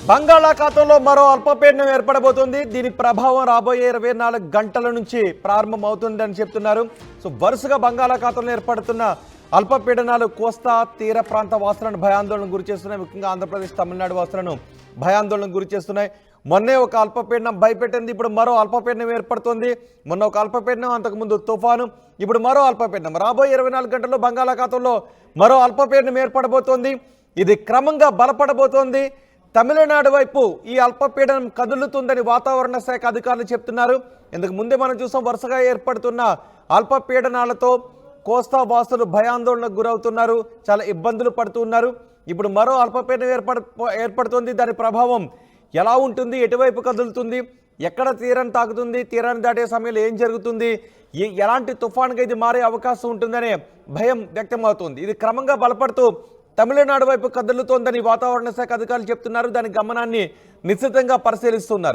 బంగాళాఖాతంలో మరో అల్పపీడనం ఏర్పడబోతుంది. దీని ప్రభావం రాబోయే 24 గంటల నుంచి ప్రారంభమవుతుందని చెప్తున్నారు. సో వరుసగా బంగాళాఖాతంలో ఏర్పడుతున్న అల్పపీడనాలు కోస్తా తీర ప్రాంత వాసులను భయాందోళనకు గురిచేస్తున్నాయి. ముఖ్యంగా ఆంధ్రప్రదేశ్, తమిళనాడు వాసులను భయాందోళనకు గురిచేస్తున్నాయి. మొన్నే ఒక అల్పపీడనం భయపెట్టింది, ఇప్పుడు మరో అల్పపీడనం ఏర్పడుతోంది. మొన్న ఒక అల్పపీడనం, అంతకుముందు తుఫాను, ఇప్పుడు మరో అల్పపీడనం. రాబోయే 24 గంటల్లో బంగాళాఖాతంలో మరో అల్పపీడనం ఏర్పడబోతోంది. ఇది క్రమంగా బలపడబోతోంది. తమిళనాడు వైపు ఈ అల్పపీడనం కదులుతుందని వాతావరణ శాఖ అధికారులు చెప్తున్నారు. ఇంతకు ముందే మనం చూసాం, వరుసగా ఏర్పడుతున్న అల్పపీడనాలతో కోస్తా వాసులు భయాందోళనకు గురవుతున్నారు, చాలా ఇబ్బందులు పడుతున్నారు. ఇప్పుడు మరో అల్పపీడనం ఏర్పడుతుంది. దాని ప్రభావం ఎలా ఉంటుంది, ఎటువైపు కదులుతుంది, ఎక్కడ తీరాన్ని తాకుతుంది, తీరాన్ని దాటే సమయంలో ఏం జరుగుతుంది, ఎలాంటి తుఫాన్గా ఇది మారే అవకాశం ఉంటుందనే భయం వ్యక్తమవుతుంది. ఇది క్రమంగా బలపడుతూ తమిళనాడు వైపు కదులుతోందని వాతావరణ శాఖ అధికారులు చెప్తున్నారు. దాని గమనాన్ని నిశ్చితంగా పరిశీలిస్తున్నారు.